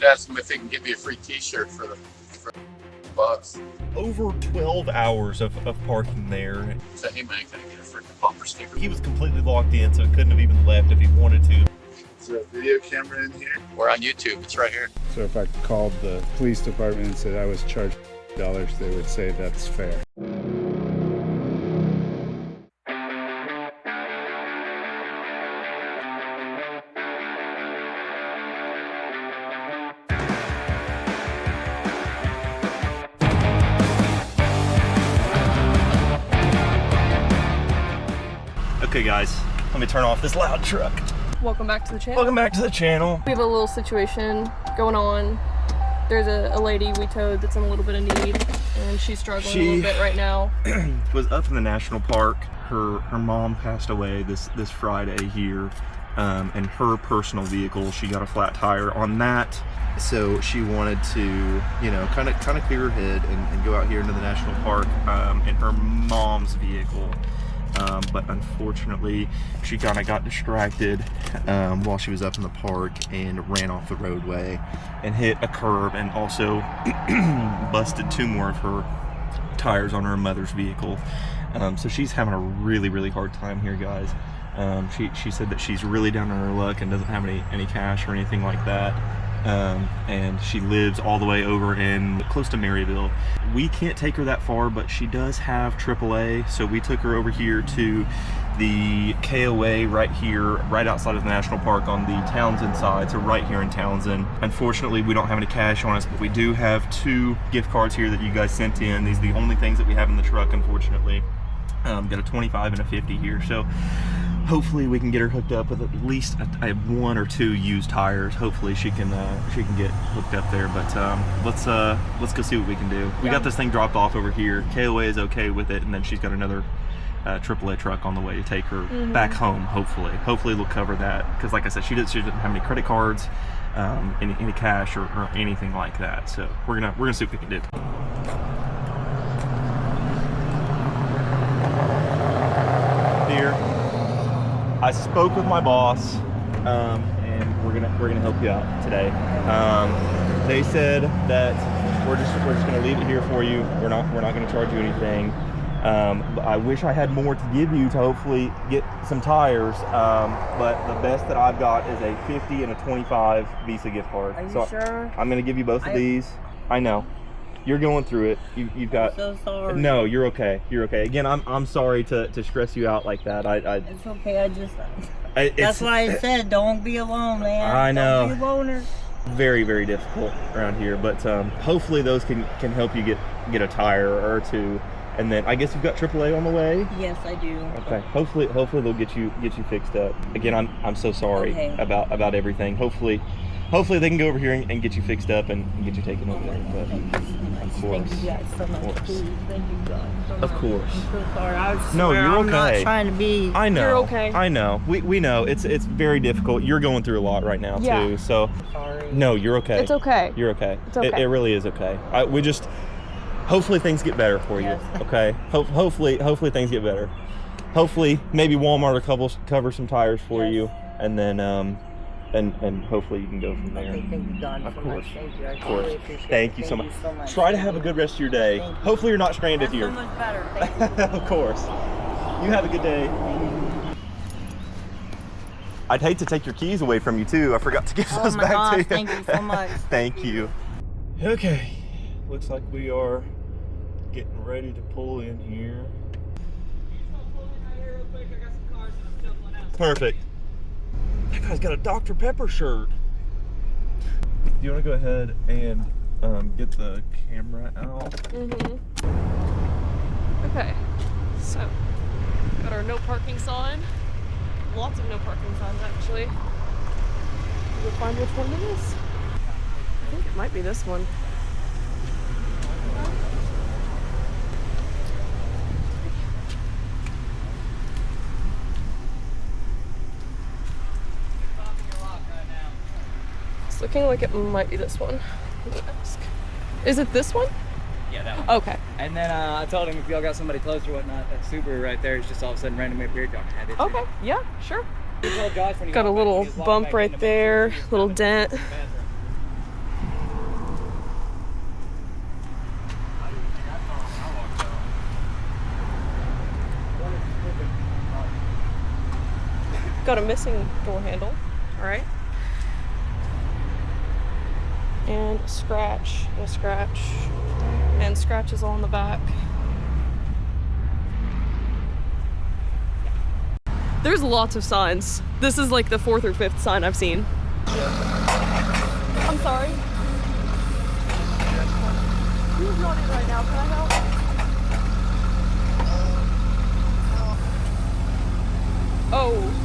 should ask him if he can give me a free t-shirt for the bucks. Over 12 hours of parking there. So, hey man, can I get a freaking bumper sticker? He was completely locked in, so he couldn't have even left if he wanted to. Is there a video camera in here? We're on YouTube, it's right here. So if I called the police department and said I was charged dollars, they would say that's fair. Okay guys, let me turn off this loud truck. Welcome back to the channel. Welcome back to the channel. We have a little situation going on. There's a lady we towed that's in a little bit of need, and she's struggling a little bit right now. Was up in the national park. Her mom passed away this Friday here, and her personal vehicle, she got a flat tire on that. So she wanted to, you know, kind of clear her head and go out here into the national park in her mom's vehicle. But unfortunately, she kind of got distracted while she was up in the park and ran off the roadway and hit a curb, and also busted 2 more of her tires on her mother's vehicle. So she's having a really hard time here, guys. She said that she's really down on her luck and doesn't have any cash or anything like that. And she lives all the way over in close to Maryville. We can't take her that far, but she does have AAA, so we took her over here to the KOA right here, right outside of the national park on the Townsend side, so right here in Townsend. Unfortunately, we don't have any cash on us, but we do have 2 gift cards here that you guys sent in. These are the only things that we have in the truck, unfortunately. Got a 25 and a 50 here, so hopefully we can get her hooked up with at least 1 or 2 used tires. Hopefully she can get hooked up there. But let's go see what we can do. We got this thing dropped off over here. KOA is okay with it, and then she's got another AAA truck on the way to take her back home. Hopefully they'll cover that, because like I said, she doesn't have any credit cards, any cash or anything like that. So we're gonna see what we can do. Here, I spoke with my boss, and we're gonna help you out today. They said that we're just gonna leave it here for you. We're not gonna charge you anything. But I wish I had more to give you to hopefully get some tires. But the best that I've got is a 50 and a 25 Visa gift card. Are you sure? I'm gonna give you both of these. I know. You're going through it. You've got. I'm so sorry. No, you're okay. You're okay. Again, I'm sorry to stress you out like that. It's okay. That's why I said don't be alone, man. I know. Don't be a loner. Very difficult around here, but hopefully those can help you get a tire or 2. And then I guess you've got AAA on the way. Yes, I do. Okay. Hopefully they'll get you fixed up. Again, I'm so sorry about everything. Hopefully they can go over here and get you fixed up and get you taken over there. But of course. Thank you guys so much. Please, thank you guys so much. Of course. I'm so sorry. You're okay. I'm not trying to be. I know. You're okay. I know. We know. It's very difficult. You're going through a lot right now too. So. Sorry. No, you're okay. It's okay. You're okay. It's okay. It really is okay. We just. Hopefully things get better for you. Yes. Okay. Hopefully things get better. Hopefully maybe Walmart will cover some tires for you, and then and hopefully you can go from there. Okay, thank you, God. Of so course. much. Thank you. I Of course. really appreciate Thank you so much. Try to have a good rest of your day. Thank you. Hopefully you're not stranded That's here. so much better. Thank you. Of course. You have a good day. I'd hate to take your keys away from you too. I forgot to give those my back gosh, to you. thank you so much. Thank you. Okay. Looks like we are getting ready to pull in here. Perfect. That guy's got a Dr. Pepper shirt. Do you want to go ahead and get the camera out? Okay, so got our no parking sign. Lots of no parking signs actually. We'll find which one it is. I think it might be this one. It's looking like it might be this one. Let me ask. Is it this one? Yeah, that one. Okay. And then I told him if y'all got somebody close or whatnot, that Subaru right there is just all of a sudden randomly appeared. Y'all can have it too. Okay, yeah, sure. He told Josh when he Got a walked back, little he just walked bump back in right to make sure there, he was little not dent. in the bathroom. got a missing door handle. All right. And a scratch, and a scratch, and scratches all in the back. There's lots of signs. This is like the 4th or 5th sign I've seen. I'm sorry. He's not in right now. Can I help? Oh.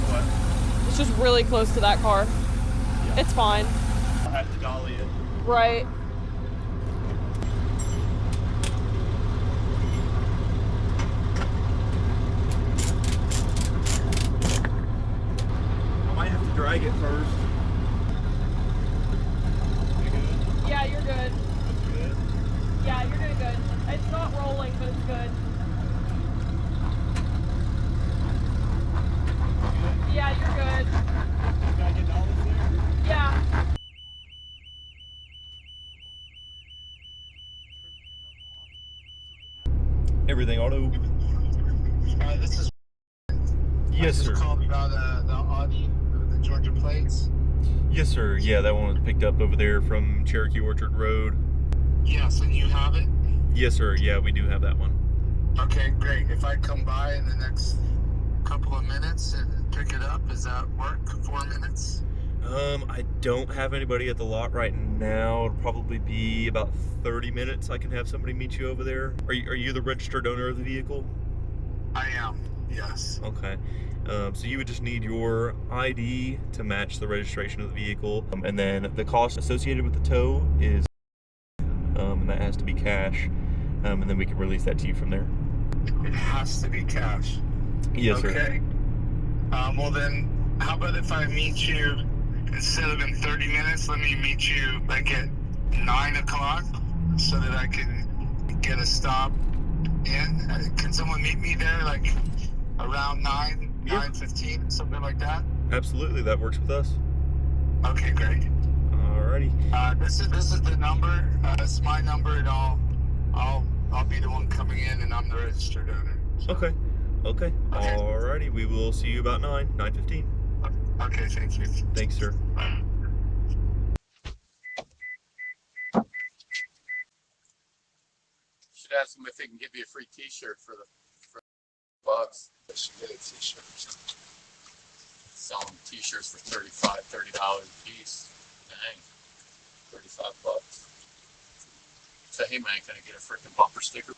What? It's just really close to that car. Yeah. It's fine. I'll have to dolly it. Right. I might have to drag it first. You good? Yeah, you're good. That's good. Yeah, you're doing good. It's not rolling, but it's good. Yeah, you're good. Can I get dollies there? Yeah. Everything auto. This is. Yes, sir. Called about the Audi, the Georgia plates. Yes, sir. Yeah, that one was picked up over there from Cherokee Orchard Road. Yes, and you have it? Yes, sir. Yeah, we do have that one. Okay, great. If I come by in the next couple of minutes and pick it up, does that work? 4 minutes? I don't have anybody at the lot right now. It'll probably be about 30 minutes. I can have somebody meet you over there. Are you the registered owner of the vehicle? I am, yes. Okay. So you would just need your ID to match the registration of the vehicle. And then the cost associated with the tow is, and that has to be cash. And then we can release that to you from there. It has to be cash. Yes, sir. Okay. Well then, how about if I meet you, instead of in 30 minutes, let me meet you like at 9 o'clock so that I can get a stop in. Can someone meet me there like around 9:15, something like that? Absolutely, that works with us. Okay, great. Alrighty. This is the number. It's my number, and I'll be the one coming in, and I'm the registered owner. So. Okay. Alrighty, we will see you about 9:15. Okay, thank you. Thanks, sir. Should ask them if they can give you a free T-shirt for $bucks. They should get a T-shirt. Selling T-shirts for $30 a piece. Dang, $35. Say, hey man, can I get a freaking bumper sticker?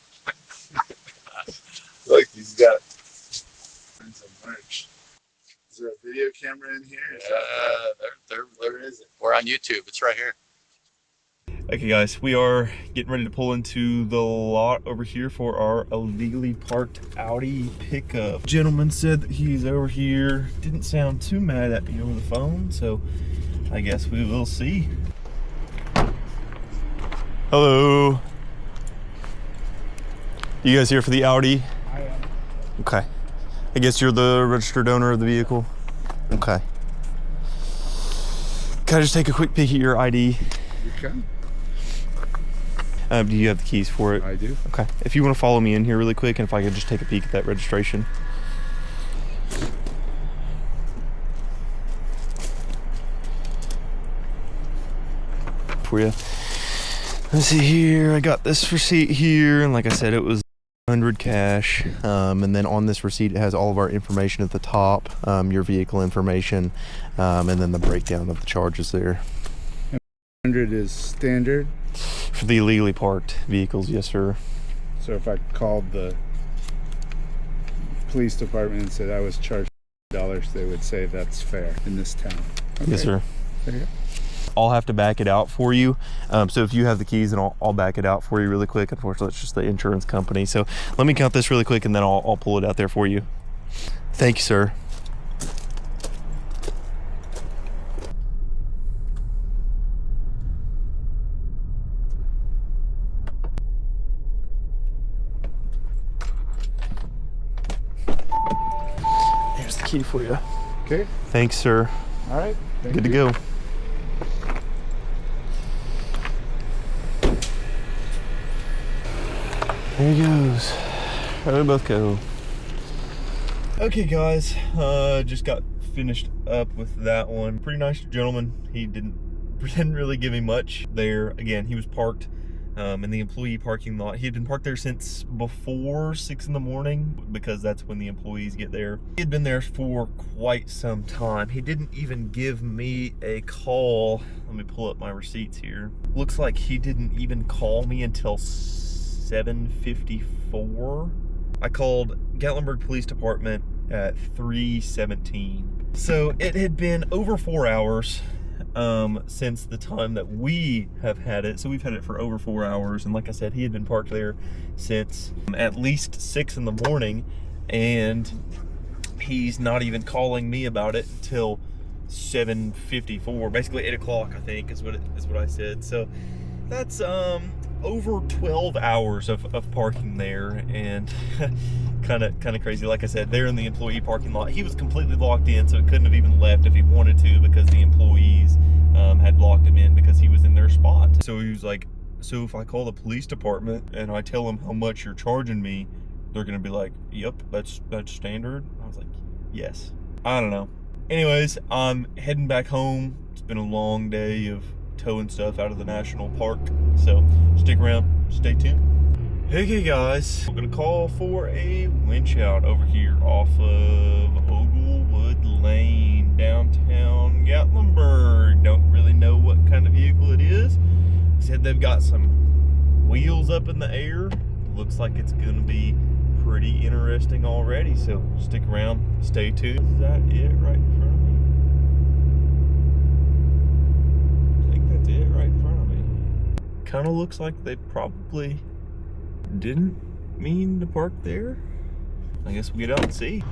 Look, he's got some merch. Is there a video camera in here? There is it. We're on YouTube. It's right here. Okay guys, we are getting ready to pull into the lot over here for our illegally parked Audi pickup. Gentleman said that he's over here. Didn't sound too mad at me over the phone, so I guess we will see. Hello. You guys here for the Audi? I am. Okay. I guess you're the registered owner of the vehicle? Okay. Can I just take a quick peek at your ID? You can. Do you have the keys for it? I do. Okay. If you want to follow me in here really quick, and if I could just take a peek at that registration. For you. Let's see here. I got this receipt here, and like I said, it was 100 cash. And then on this receipt, it has all of our information at the top, your vehicle information, and then the breakdown of the charges there. 100 is standard. For the illegally parked vehicles, yes, sir. So if I called the police department and said I was charged $, they would say that's fair in this town. Okay. Yes, sir. There you go. I'll have to back it out for you. So if you have the keys, then I'll back it out for you really quick. Unfortunately, it's just the insurance company. So let me count this really quick, and then I'll pull it out there for you. Thank you, sir. Here's the key for you. Okay. Thanks, sir. All right. Good to go. There he goes. There we both go. Okay guys, just got finished up with that one. Pretty nice gentleman. He didn't really give me much there. Again, he was parked in the employee parking lot. He had been parked there since before 6 in the morning because that's when the employees get there. He had been there for quite some time. He didn't even give me a call. Let me pull up my receipts here. Looks like he didn't even call me until 7:54. I called Gatlinburg Police Department at 3:17. So it had been over 4 hours since the time that we have had it. So we've had it for over 4 hours. And like I said, he had been parked there since at least 6 in the morning. And he's not even calling me about it until 7:54, basically 8 o'clock, I think is what I said. So that's over 12 hours of parking there, and kind of crazy. Like I said, they're in the employee parking lot. He was completely locked in, so he couldn't have even left if he wanted to, because the employees had locked him in because he was in their spot. So he was like, so if I call the police department and I tell them how much you're charging me, they're gonna be like, yep, that's standard. I was like, yes. I don't know. Anyways, I'm heading back home. It's been a long day of towing stuff out of the national park, so stick around, stay tuned. Hey guys, we're gonna call for a winch out over here off of Oglewood Lane, downtown Gatlinburg. Don't really know what kind of vehicle it is. Said they've got some wheels up in the air. Looks like it's gonna be pretty interesting already, so stick around, stay tuned. Is that it right in front of me? That's it right in front of me. Kind of looks like they probably didn't mean to park there. I guess we'll get out and see.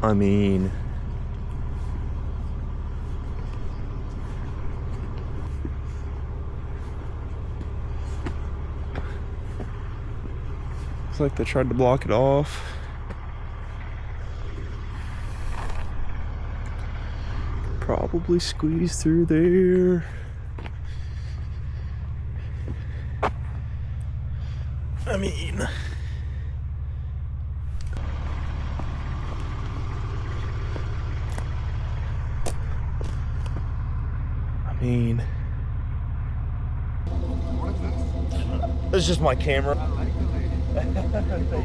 I mean, looks like they tried to block it off. Probably squeeze through there. I mean, it's just my camera. Thank you.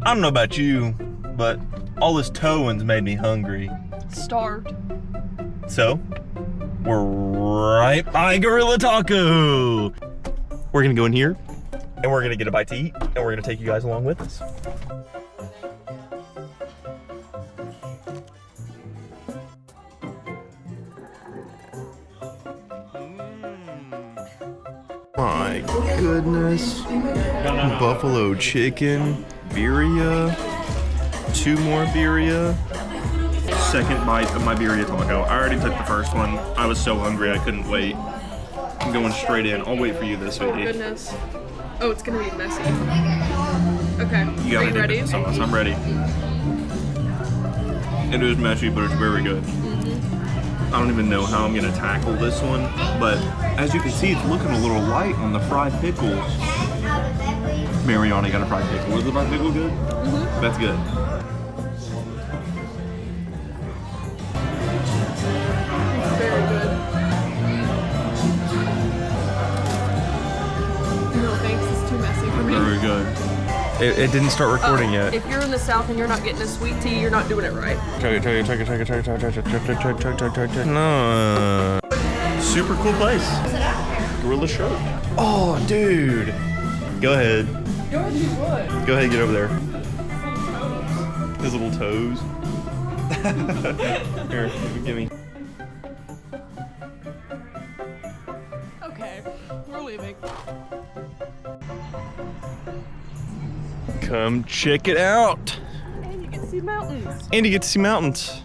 I don't know about you, but all this towing's made me hungry. Starved. So, we're right by Gorilla Taco. We're gonna go in here, and we're gonna get a bite to eat, and we're gonna take you guys along with us. My goodness. Buffalo chicken, birria, 2 more birria. Second bite of my birria taco. I already took the first one. I was so hungry I couldn't wait. I'm going straight in. I'll wait for you this Oh week. goodness. Oh, it's gonna be messy. Okay. You Are gotta you dip ready? it in sauce. I'm ready. It is messy, but it's very good. I don't even know how I'm gonna tackle this one, but as you can see, it's looking a little light on the fried pickles. Mariana got a fried pickle. Is the fried pickle good? That's good. Very good. No thanks, it's too messy for me. Very good. It didn't start recording yet. If you're in the South and you're not getting a sweet tea, you're not doing it right. No. Super cool place. Gorilla shirt. Oh, dude. Go ahead. Go ahead, you would. Go ahead, get over there. His little toes. Here, give me. Okay, we're leaving. Come check it out. And you get to see mountains. And you get to see mountains.